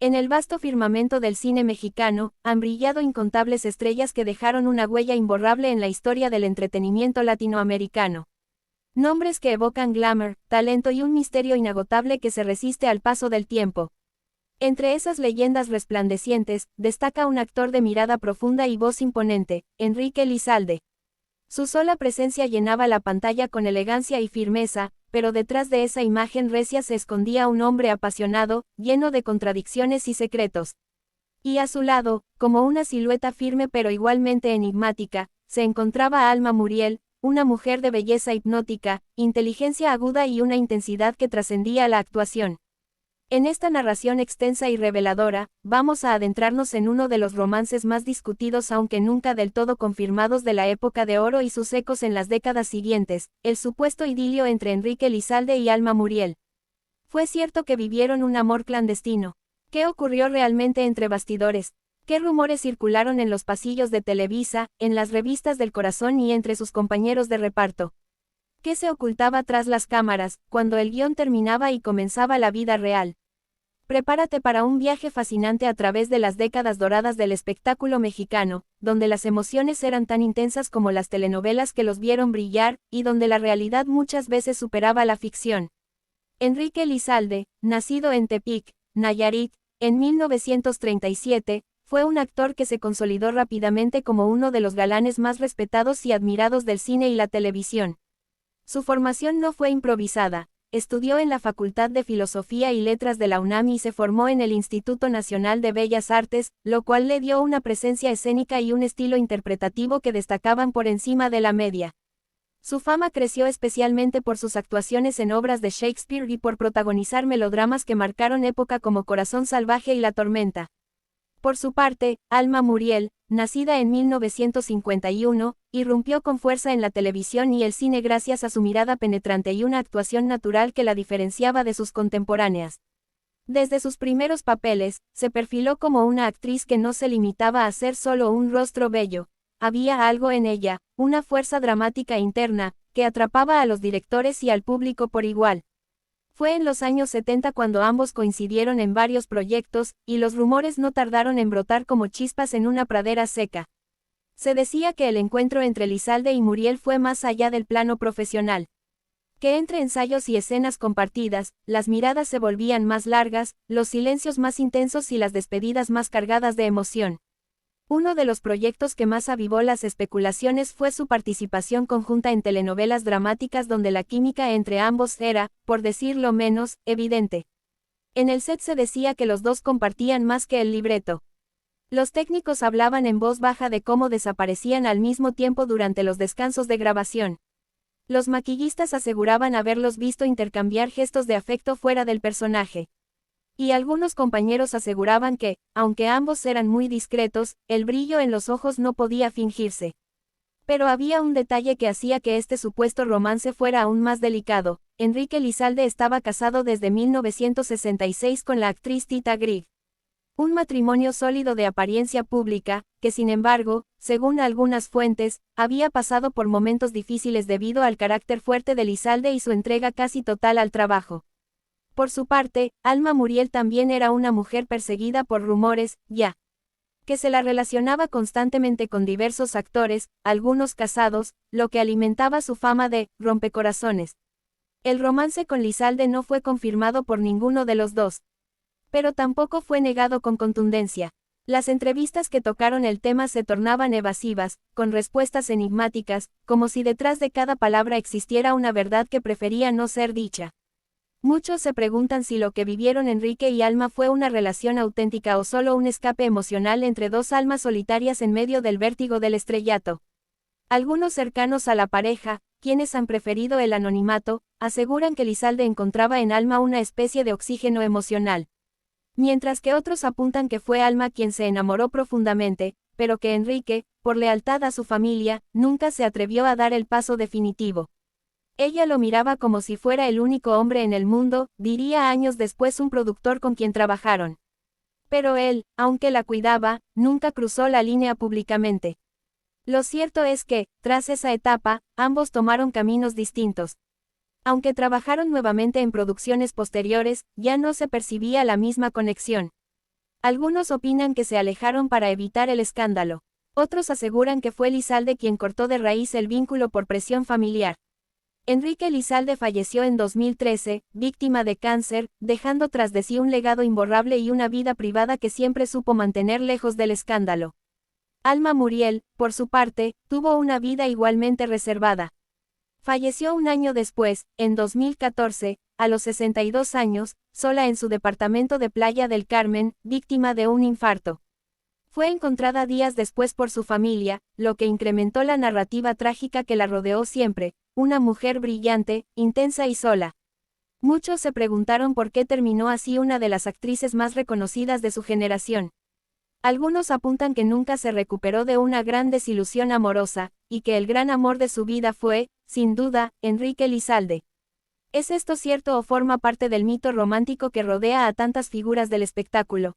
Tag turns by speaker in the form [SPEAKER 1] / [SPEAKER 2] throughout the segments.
[SPEAKER 1] En el vasto firmamento del cine mexicano, han brillado incontables estrellas que dejaron una huella imborrable en la historia del entretenimiento latinoamericano. Nombres que evocan glamour, talento y un misterio inagotable que se resiste al paso del tiempo. Entre esas leyendas resplandecientes, destaca un actor de mirada profunda y voz imponente, Enrique Lizalde. Su sola presencia llenaba la pantalla con elegancia y firmeza, pero detrás de esa imagen recia se escondía un hombre apasionado, lleno de contradicciones y secretos. Y a su lado, como una silueta firme pero igualmente enigmática, se encontraba Alma Muriel, una mujer de belleza hipnótica, inteligencia aguda y una intensidad que trascendía la actuación. En esta narración extensa y reveladora, vamos a adentrarnos en uno de los romances más discutidos aunque nunca del todo confirmados de la época de oro y sus ecos en las décadas siguientes, el supuesto idilio entre Enrique Lizalde y Alma Muriel. ¿Fue cierto que vivieron un amor clandestino? ¿Qué ocurrió realmente entre bastidores? ¿Qué rumores circularon en los pasillos de Televisa, en las revistas del corazón y entre sus compañeros de reparto? ¿Qué se ocultaba tras las cámaras, cuando el guión terminaba y comenzaba la vida real? Prepárate para un viaje fascinante a través de las décadas doradas del espectáculo mexicano, donde las emociones eran tan intensas como las telenovelas que los vieron brillar, y donde la realidad muchas veces superaba la ficción. Enrique Lizalde, nacido en Tepic, Nayarit, en 1937, fue un actor que se consolidó rápidamente como uno de los galanes más respetados y admirados del cine y la televisión. Su formación no fue improvisada. Estudió en la Facultad de Filosofía y Letras de la UNAM y se formó en el Instituto Nacional de Bellas Artes, lo cual le dio una presencia escénica y un estilo interpretativo que destacaban por encima de la media. Su fama creció especialmente por sus actuaciones en obras de Shakespeare y por protagonizar melodramas que marcaron época como Corazón Salvaje y La Tormenta. Por su parte, Alma Muriel, nacida en 1951, irrumpió con fuerza en la televisión y el cine gracias a su mirada penetrante y una actuación natural que la diferenciaba de sus contemporáneas. Desde sus primeros papeles, se perfiló como una actriz que no se limitaba a ser solo un rostro bello. Había algo en ella, una fuerza dramática interna, que atrapaba a los directores y al público por igual. Fue en los años 70 cuando ambos coincidieron en varios proyectos, y los rumores no tardaron en brotar como chispas en una pradera seca. Se decía que el encuentro entre Lizalde y Muriel fue más allá del plano profesional. Que entre ensayos y escenas compartidas, las miradas se volvían más largas, los silencios más intensos y las despedidas más cargadas de emoción. Uno de los proyectos que más avivó las especulaciones fue su participación conjunta en telenovelas dramáticas donde la química entre ambos era, por decirlo menos, evidente. En el set se decía que los dos compartían más que el libreto. Los técnicos hablaban en voz baja de cómo desaparecían al mismo tiempo durante los descansos de grabación. Los maquillistas aseguraban haberlos visto intercambiar gestos de afecto fuera del personaje. Y algunos compañeros aseguraban que, aunque ambos eran muy discretos, el brillo en los ojos no podía fingirse. Pero había un detalle que hacía que este supuesto romance fuera aún más delicado. Enrique Lizalde estaba casado desde 1966 con la actriz Tita Grieg. Un matrimonio sólido de apariencia pública, que sin embargo, según algunas fuentes, había pasado por momentos difíciles debido al carácter fuerte de Lizalde y su entrega casi total al trabajo. Por su parte, Alma Muriel también era una mujer perseguida por rumores, que se la relacionaba constantemente con diversos actores, algunos casados, lo que alimentaba su fama de rompecorazones. El romance con Lizalde no fue confirmado por ninguno de los dos. Pero tampoco fue negado con contundencia. Las entrevistas que tocaron el tema se tornaban evasivas, con respuestas enigmáticas, como si detrás de cada palabra existiera una verdad que prefería no ser dicha. Muchos se preguntan si lo que vivieron Enrique y Alma fue una relación auténtica o solo un escape emocional entre dos almas solitarias en medio del vértigo del estrellato. Algunos cercanos a la pareja, quienes han preferido el anonimato, aseguran que Lizalde encontraba en Alma una especie de oxígeno emocional. Mientras que otros apuntan que fue Alma quien se enamoró profundamente, pero que Enrique, por lealtad a su familia, nunca se atrevió a dar el paso definitivo. Ella lo miraba como si fuera el único hombre en el mundo, diría años después un productor con quien trabajaron. Pero él, aunque la cuidaba, nunca cruzó la línea públicamente. Lo cierto es que, tras esa etapa, ambos tomaron caminos distintos. Aunque trabajaron nuevamente en producciones posteriores, ya no se percibía la misma conexión. Algunos opinan que se alejaron para evitar el escándalo. Otros aseguran que fue Elizalde quien cortó de raíz el vínculo por presión familiar. Enrique Elizalde falleció en 2013, víctima de cáncer, dejando tras de sí un legado imborrable y una vida privada que siempre supo mantener lejos del escándalo. Alma Muriel, por su parte, tuvo una vida igualmente reservada. Falleció un año después, en 2014, a los 62 años, sola en su departamento de Playa del Carmen, víctima de un infarto. Fue encontrada días después por su familia, lo que incrementó la narrativa trágica que la rodeó siempre, una mujer brillante, intensa y sola. Muchos se preguntaron por qué terminó así una de las actrices más reconocidas de su generación. Algunos apuntan que nunca se recuperó de una gran desilusión amorosa, y que el gran amor de su vida fue, sin duda, Enrique Elizalde. ¿Es esto cierto o forma parte del mito romántico que rodea a tantas figuras del espectáculo?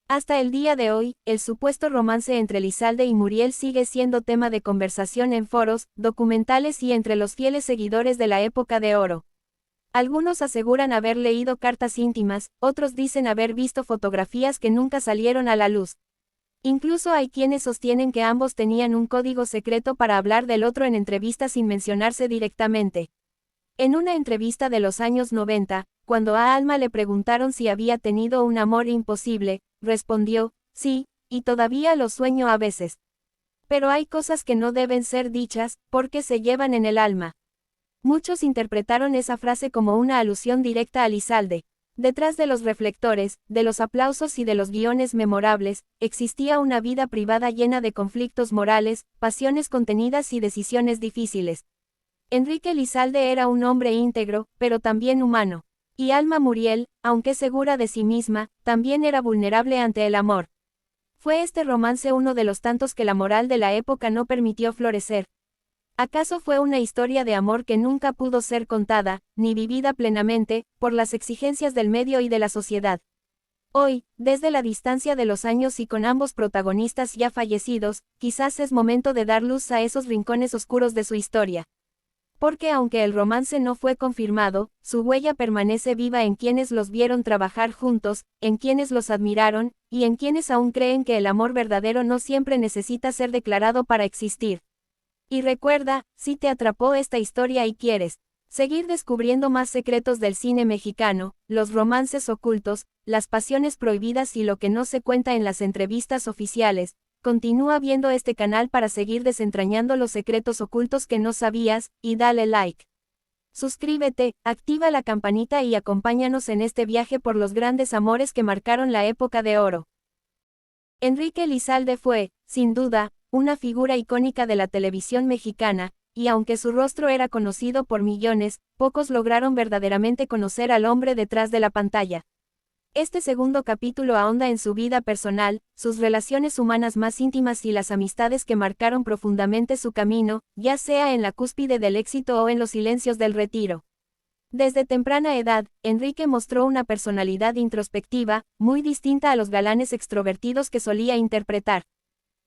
[SPEAKER 1] Hasta el día de hoy, el supuesto romance entre Elizalde y Muriel sigue siendo tema de conversación en foros, documentales y entre los fieles seguidores de la época de oro. Algunos aseguran haber leído cartas íntimas, otros dicen haber visto fotografías que nunca salieron a la luz. Incluso hay quienes sostienen que ambos tenían un código secreto para hablar del otro en entrevistas sin mencionarse directamente. En una entrevista de los años 90, cuando a Alma le preguntaron si había tenido un amor imposible, respondió, sí, y todavía lo sueño a veces. Pero hay cosas que no deben ser dichas, porque se llevan en el alma. Muchos interpretaron esa frase como una alusión directa a Elizalde. Detrás de los reflectores, de los aplausos y de los guiones memorables, existía una vida privada llena de conflictos morales, pasiones contenidas y decisiones difíciles. Enrique Elizalde era un hombre íntegro, pero también humano. Y Alma Muriel, aunque segura de sí misma, también era vulnerable ante el amor. ¿Fue este romance uno de los tantos que la moral de la época no permitió florecer? ¿Acaso fue una historia de amor que nunca pudo ser contada, ni vivida plenamente, por las exigencias del medio y de la sociedad? Hoy, desde la distancia de los años y con ambos protagonistas ya fallecidos, quizás es momento de dar luz a esos rincones oscuros de su historia. Porque aunque el romance no fue confirmado, su huella permanece viva en quienes los vieron trabajar juntos, en quienes los admiraron, y en quienes aún creen que el amor verdadero no siempre necesita ser declarado para existir. Y recuerda, si te atrapó esta historia y quieres seguir descubriendo más secretos del cine mexicano, los romances ocultos, las pasiones prohibidas y lo que no se cuenta en las entrevistas oficiales, continúa viendo este canal para seguir desentrañando los secretos ocultos que no sabías, y dale like. Suscríbete, activa la campanita y acompáñanos en este viaje por los grandes amores que marcaron la época de oro. Enrique Elizalde fue, sin duda, una figura icónica de la televisión mexicana, y aunque su rostro era conocido por millones, pocos lograron verdaderamente conocer al hombre detrás de la pantalla. Este segundo capítulo ahonda en su vida personal, sus relaciones humanas más íntimas y las amistades que marcaron profundamente su camino, ya sea en la cúspide del éxito o en los silencios del retiro. Desde temprana edad, Enrique mostró una personalidad introspectiva, muy distinta a los galanes extrovertidos que solía interpretar.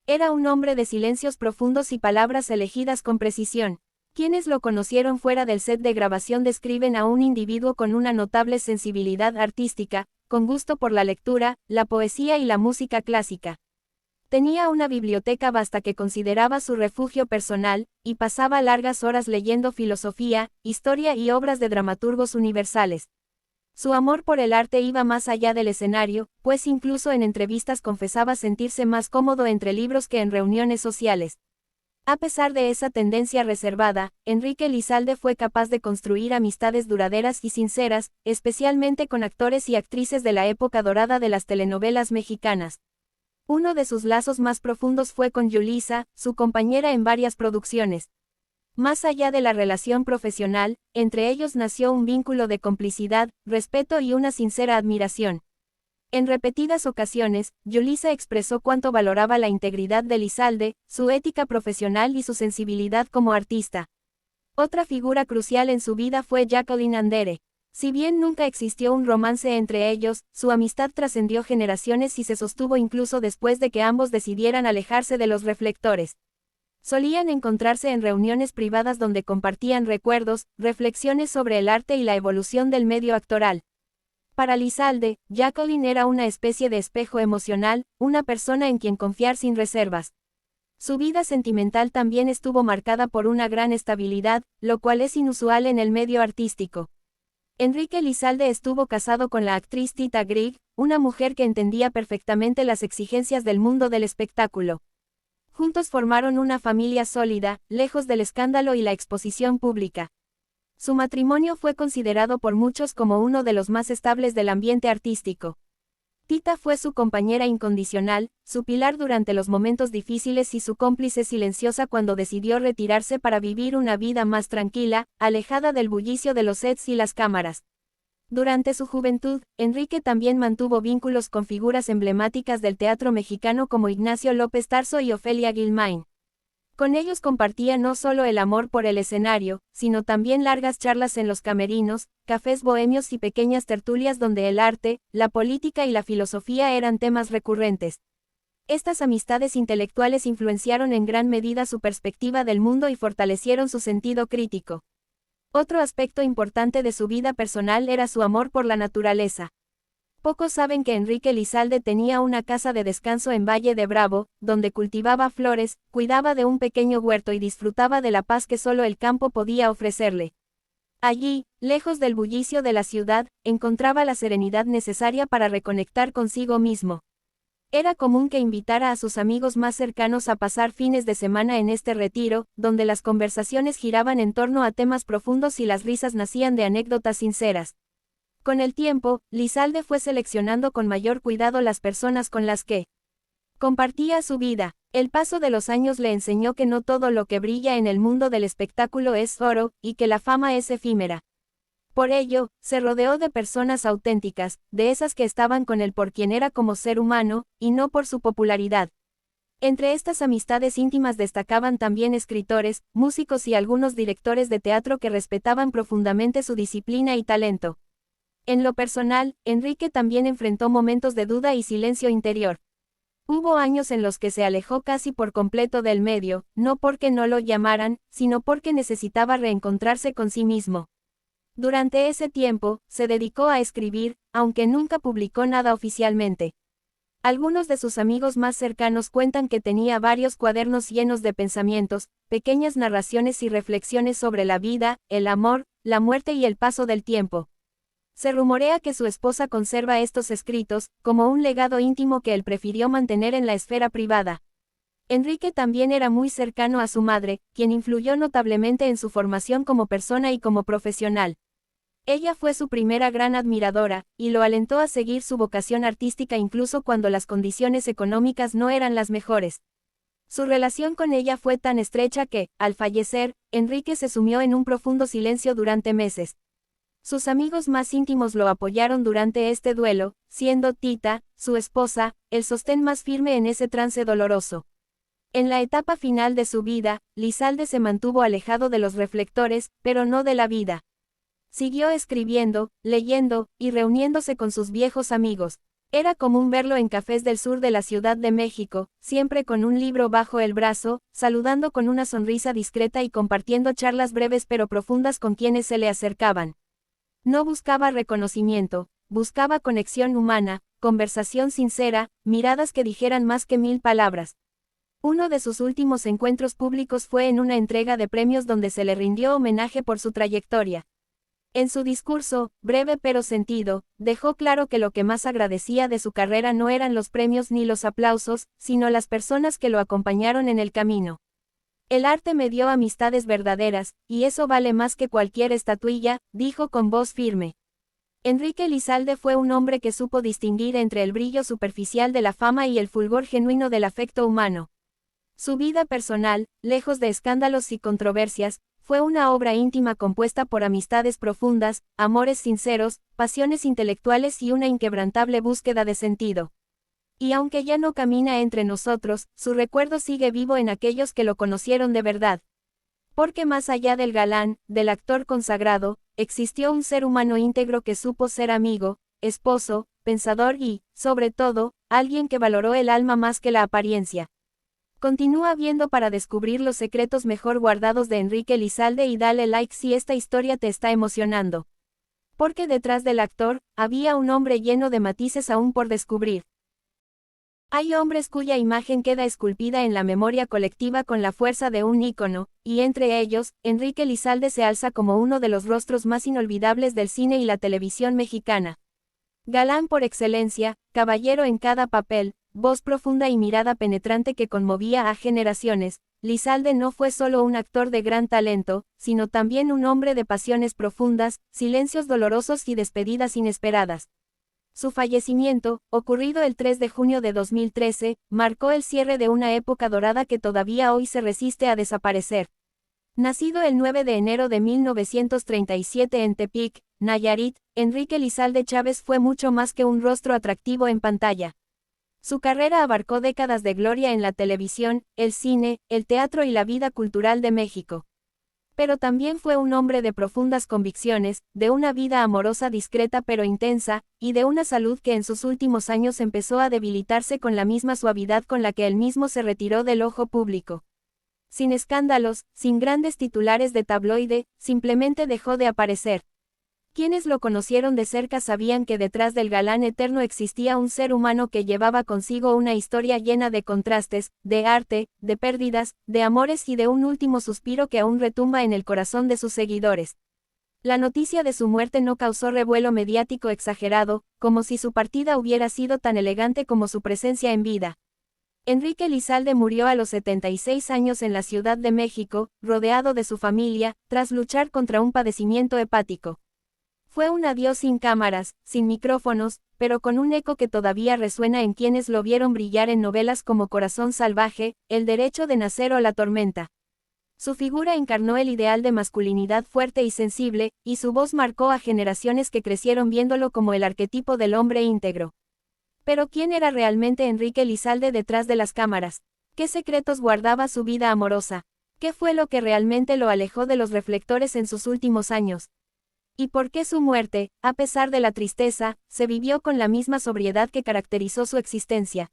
[SPEAKER 1] Era un hombre de silencios profundos y palabras elegidas con precisión. Quienes lo conocieron fuera del set de grabación describen a un individuo con una notable sensibilidad artística, con gusto por la lectura, la poesía y la música clásica. Tenía una biblioteca vasta que consideraba su refugio personal, y pasaba largas horas leyendo filosofía, historia y obras de dramaturgos universales. Su amor por el arte iba más allá del escenario, pues incluso en entrevistas confesaba sentirse más cómodo entre libros que en reuniones sociales. A pesar de esa tendencia reservada, Enrique Elizalde fue capaz de construir amistades duraderas y sinceras, especialmente con actores y actrices de la época dorada de las telenovelas mexicanas. Uno de sus lazos más profundos fue con Yulisa, su compañera en varias producciones. Más allá de la relación profesional, entre ellos nació un vínculo de complicidad, respeto y una sincera admiración. En repetidas ocasiones, Yulisa expresó cuánto valoraba la integridad de Elizalde, su ética profesional y su sensibilidad como artista. Otra figura crucial en su vida fue Jacqueline Andere. Si bien nunca existió un romance entre ellos, su amistad trascendió generaciones y se sostuvo incluso después de que ambos decidieran alejarse de los reflectores. Solían encontrarse en reuniones privadas donde compartían recuerdos, reflexiones sobre el arte y la evolución del medio actoral. Para Lizalde, Jacqueline era una especie de espejo emocional, una persona en quien confiar sin reservas. Su vida sentimental también estuvo marcada por una gran estabilidad, lo cual es inusual en el medio artístico. Enrique Lizalde estuvo casado con la actriz Tita Grieg, una mujer que entendía perfectamente las exigencias del mundo del espectáculo. Juntos formaron una familia sólida, lejos del escándalo y la exposición pública. Su matrimonio fue considerado por muchos como uno de los más estables del ambiente artístico. Tita fue su compañera incondicional, su pilar durante los momentos difíciles y su cómplice silenciosa cuando decidió retirarse para vivir una vida más tranquila, alejada del bullicio de los sets y las cámaras. Durante su juventud, Enrique también mantuvo vínculos con figuras emblemáticas del teatro mexicano como Ignacio López Tarso y Ofelia Guilmain. Con ellos compartía no solo el amor por el escenario, sino también largas charlas en los camerinos, cafés bohemios y pequeñas tertulias donde el arte, la política y la filosofía eran temas recurrentes. Estas amistades intelectuales influenciaron en gran medida su perspectiva del mundo y fortalecieron su sentido crítico. Otro aspecto importante de su vida personal era su amor por la naturaleza. Pocos saben que Enrique Lizalde tenía una casa de descanso en Valle de Bravo, donde cultivaba flores, cuidaba de un pequeño huerto y disfrutaba de la paz que solo el campo podía ofrecerle. Allí, lejos del bullicio de la ciudad, encontraba la serenidad necesaria para reconectar consigo mismo. Era común que invitara a sus amigos más cercanos a pasar fines de semana en este retiro, donde las conversaciones giraban en torno a temas profundos y las risas nacían de anécdotas sinceras. Con el tiempo, Lizalde fue seleccionando con mayor cuidado las personas con las que compartía su vida. El paso de los años le enseñó que no todo lo que brilla en el mundo del espectáculo es oro, y que la fama es efímera. Por ello, se rodeó de personas auténticas, de esas que estaban con él por quien era como ser humano, y no por su popularidad. Entre estas amistades íntimas destacaban también escritores, músicos y algunos directores de teatro que respetaban profundamente su disciplina y talento. En lo personal, Enrique también enfrentó momentos de duda y silencio interior. Hubo años en los que se alejó casi por completo del medio, no porque no lo llamaran, sino porque necesitaba reencontrarse con sí mismo. Durante ese tiempo, se dedicó a escribir, aunque nunca publicó nada oficialmente. Algunos de sus amigos más cercanos cuentan que tenía varios cuadernos llenos de pensamientos, pequeñas narraciones y reflexiones sobre la vida, el amor, la muerte y el paso del tiempo. Se rumorea que su esposa conserva estos escritos, como un legado íntimo que él prefirió mantener en la esfera privada. Enrique también era muy cercano a su madre, quien influyó notablemente en su formación como persona y como profesional. Ella fue su primera gran admiradora, y lo alentó a seguir su vocación artística incluso cuando las condiciones económicas no eran las mejores. Su relación con ella fue tan estrecha que, al fallecer, Enrique se sumió en un profundo silencio durante meses. Sus amigos más íntimos lo apoyaron durante este duelo, siendo Tita, su esposa, el sostén más firme en ese trance doloroso. En la etapa final de su vida, Lizalde se mantuvo alejado de los reflectores, pero no de la vida. Siguió escribiendo, leyendo, y reuniéndose con sus viejos amigos. Era común verlo en cafés del sur de la Ciudad de México, siempre con un libro bajo el brazo, saludando con una sonrisa discreta y compartiendo charlas breves pero profundas con quienes se le acercaban. No buscaba reconocimiento, buscaba conexión humana, conversación sincera, miradas que dijeran más que 1000 palabras. Uno de sus últimos encuentros públicos fue en una entrega de premios donde se le rindió homenaje por su trayectoria. En su discurso, breve pero sentido, dejó claro que lo que más agradecía de su carrera no eran los premios ni los aplausos, sino las personas que lo acompañaron en el camino. El arte me dio amistades verdaderas, y eso vale más que cualquier estatuilla, dijo con voz firme. Enrique Lizalde fue un hombre que supo distinguir entre el brillo superficial de la fama y el fulgor genuino del afecto humano. Su vida personal, lejos de escándalos y controversias, fue una obra íntima compuesta por amistades profundas, amores sinceros, pasiones intelectuales y una inquebrantable búsqueda de sentido. Y aunque ya no camina entre nosotros, su recuerdo sigue vivo en aquellos que lo conocieron de verdad. Porque más allá del galán, del actor consagrado, existió un ser humano íntegro que supo ser amigo, esposo, pensador y, sobre todo, alguien que valoró el alma más que la apariencia. Continúa viendo para descubrir los secretos mejor guardados de Enrique Lizalde y dale like si esta historia te está emocionando. Porque detrás del actor, había un hombre lleno de matices aún por descubrir. Hay hombres cuya imagen queda esculpida en la memoria colectiva con la fuerza de un ícono, y entre ellos, Enrique Lizalde se alza como uno de los rostros más inolvidables del cine y la televisión mexicana. Galán por excelencia, caballero en cada papel, voz profunda y mirada penetrante que conmovía a generaciones, Lizalde no fue solo un actor de gran talento, sino también un hombre de pasiones profundas, silencios dolorosos y despedidas inesperadas. Su fallecimiento, ocurrido el 3 de junio de 2013, marcó el cierre de una época dorada que todavía hoy se resiste a desaparecer. Nacido el 9 de enero de 1937 en Tepic, Nayarit, Enrique Lizalde Chávez fue mucho más que un rostro atractivo en pantalla. Su carrera abarcó décadas de gloria en la televisión, el cine, el teatro y la vida cultural de México. Pero también fue un hombre de profundas convicciones, de una vida amorosa discreta pero intensa, y de una salud que en sus últimos años empezó a debilitarse con la misma suavidad con la que él mismo se retiró del ojo público. Sin escándalos, sin grandes titulares de tabloide, simplemente dejó de aparecer. Quienes lo conocieron de cerca sabían que detrás del galán eterno existía un ser humano que llevaba consigo una historia llena de contrastes, de arte, de pérdidas, de amores y de un último suspiro que aún retumba en el corazón de sus seguidores. La noticia de su muerte no causó revuelo mediático exagerado, como si su partida hubiera sido tan elegante como su presencia en vida. Enrique Lizalde murió a los 76 años en la Ciudad de México, rodeado de su familia, tras luchar contra un padecimiento hepático. Fue un adiós sin cámaras, sin micrófonos, pero con un eco que todavía resuena en quienes lo vieron brillar en novelas como Corazón Salvaje, El Derecho de Nacer o La Tormenta. Su figura encarnó el ideal de masculinidad fuerte y sensible, y su voz marcó a generaciones que crecieron viéndolo como el arquetipo del hombre íntegro. Pero ¿quién era realmente Enrique Lizalde detrás de las cámaras? ¿Qué secretos guardaba su vida amorosa? ¿Qué fue lo que realmente lo alejó de los reflectores en sus últimos años? ¿Y por qué su muerte, a pesar de la tristeza, se vivió con la misma sobriedad que caracterizó su existencia?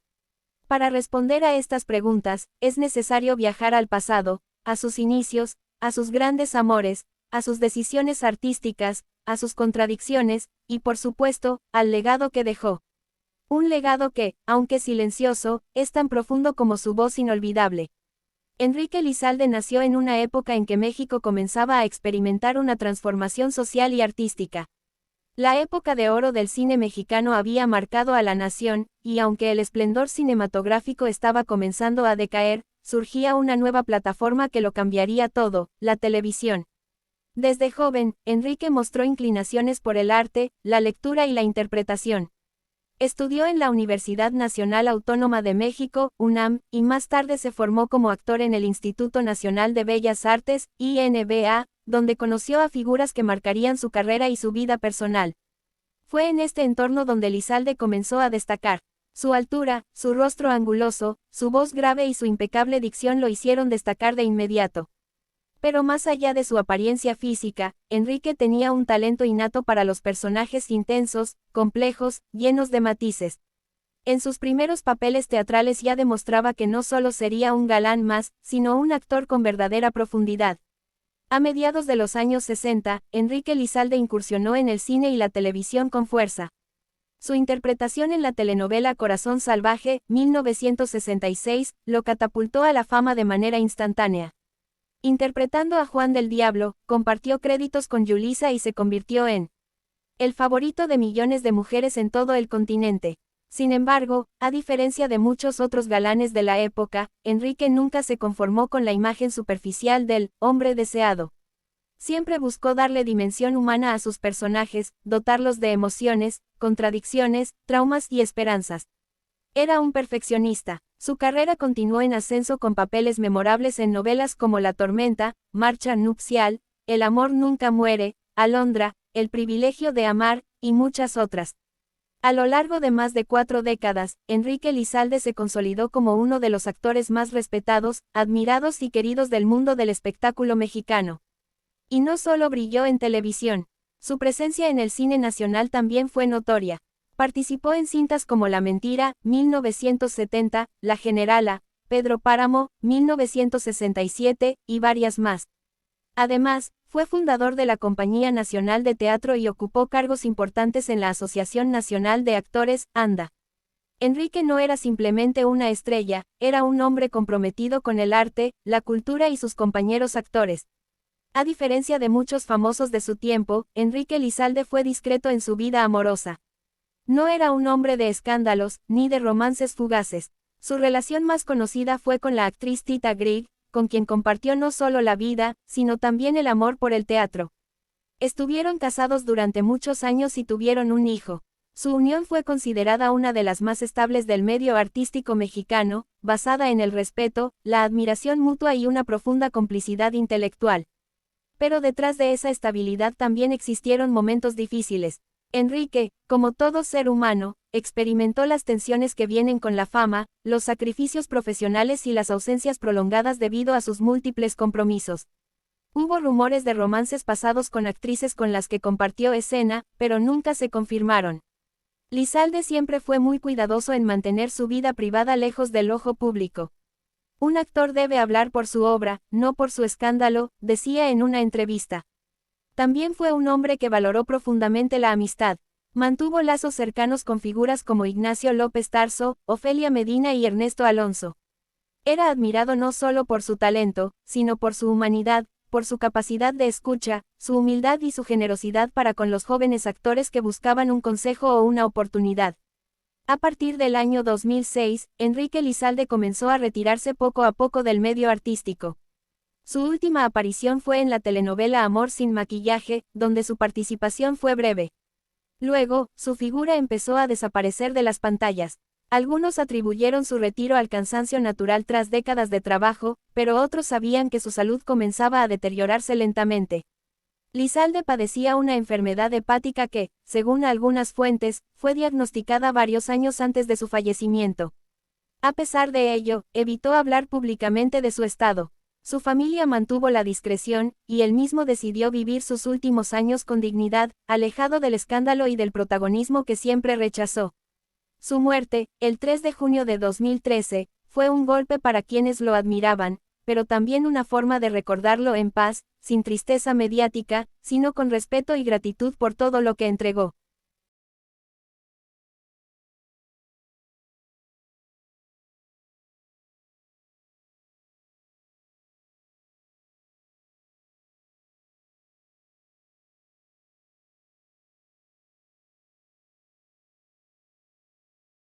[SPEAKER 1] Para responder a estas preguntas, es necesario viajar al pasado, a sus inicios, a sus grandes amores, a sus decisiones artísticas, a sus contradicciones, y por supuesto, al legado que dejó. Un legado que, aunque silencioso, es tan profundo como su voz inolvidable. Enrique Lizalde nació en una época en que México comenzaba a experimentar una transformación social y artística. La época de oro del cine mexicano había marcado a la nación, y aunque el esplendor cinematográfico estaba comenzando a decaer, surgía una nueva plataforma que lo cambiaría todo, la televisión. Desde joven, Enrique mostró inclinaciones por el arte, la lectura y la interpretación. Estudió en la Universidad Nacional Autónoma de México, UNAM, y más tarde se formó como actor en el Instituto Nacional de Bellas Artes, INBA, donde conoció a figuras que marcarían su carrera y su vida personal. Fue en este entorno donde Lizalde comenzó a destacar. Su altura, su rostro anguloso, su voz grave y su impecable dicción lo hicieron destacar de inmediato. Pero más allá de su apariencia física, Enrique tenía un talento innato para los personajes intensos, complejos, llenos de matices. En sus primeros papeles teatrales ya demostraba que no solo sería un galán más, sino un actor con verdadera profundidad. A mediados de los años 60, Enrique Lizalde incursionó en el cine y la televisión con fuerza. Su interpretación en la telenovela Corazón Salvaje, 1966, lo catapultó a la fama de manera instantánea. Interpretando a Juan del Diablo, compartió créditos con Yulisa y se convirtió en el favorito de millones de mujeres en todo el continente. Sin embargo, a diferencia de muchos otros galanes de la época, Enrique nunca se conformó con la imagen superficial del hombre deseado. Siempre buscó darle dimensión humana a sus personajes, dotarlos de emociones, contradicciones, traumas y esperanzas. Era un perfeccionista. Su carrera continuó en ascenso con papeles memorables en novelas como La Tormenta, Marcha Nupcial, El amor nunca muere, Alondra, El privilegio de amar, y muchas otras. A lo largo de más de 4 décadas, Enrique Lizalde se consolidó como uno de los actores más respetados, admirados y queridos del mundo del espectáculo mexicano. Y no solo brilló en televisión. Su presencia en el cine nacional también fue notoria. Participó en cintas como La Mentira, 1970, La Generala, Pedro Páramo, 1967, y varias más. Además, Fue fundador de la Compañía Nacional de Teatro y ocupó cargos importantes en la Asociación Nacional de Actores, ANDA. Enrique no era simplemente una estrella, era un hombre comprometido con el arte, la cultura y sus compañeros actores. A diferencia de muchos famosos de su tiempo, Enrique Lizalde fue discreto en su vida amorosa. No era un hombre de escándalos, ni de romances fugaces. Su relación más conocida fue con la actriz Tita Grieg, con quien compartió no solo la vida, sino también el amor por el teatro. Estuvieron casados durante muchos años y tuvieron un hijo. Su unión fue considerada una de las más estables del medio artístico mexicano, basada en el respeto, la admiración mutua y una profunda complicidad intelectual. Pero detrás de esa estabilidad también existieron momentos difíciles. Enrique, como todo ser humano, experimentó las tensiones que vienen con la fama, los sacrificios profesionales y las ausencias prolongadas debido a sus múltiples compromisos. Hubo rumores de romances pasados con actrices con las que compartió escena, pero nunca se confirmaron. Lizalde siempre fue muy cuidadoso en mantener su vida privada lejos del ojo público. Un actor debe hablar por su obra, no por su escándalo, decía en una entrevista. También fue un hombre que valoró profundamente la amistad. Mantuvo lazos cercanos con figuras como Ignacio López Tarso, Ofelia Medina y Ernesto Alonso. Era admirado no solo por su talento, sino por su humanidad, por su capacidad de escucha, su humildad y su generosidad para con los jóvenes actores que buscaban un consejo o una oportunidad. A partir del año 2006, Enrique Lizalde comenzó a retirarse poco a poco del medio artístico. Su última aparición fue en la telenovela Amor sin maquillaje, donde su participación fue breve. Luego, su figura empezó a desaparecer de las pantallas. Algunos atribuyeron su retiro al cansancio natural tras décadas de trabajo, pero otros sabían que su salud comenzaba a deteriorarse lentamente. Lizalde padecía una enfermedad hepática que, según algunas fuentes, fue diagnosticada varios años antes de su fallecimiento. A pesar de ello, evitó hablar públicamente de su estado. Su familia mantuvo la discreción, y él mismo decidió vivir sus últimos años con dignidad, alejado del escándalo y del protagonismo que siempre rechazó. Su muerte, el 3 de junio de 2013, fue un golpe para quienes lo admiraban, pero también una forma de recordarlo en paz, sin tristeza mediática, sino con respeto y gratitud por todo lo que entregó.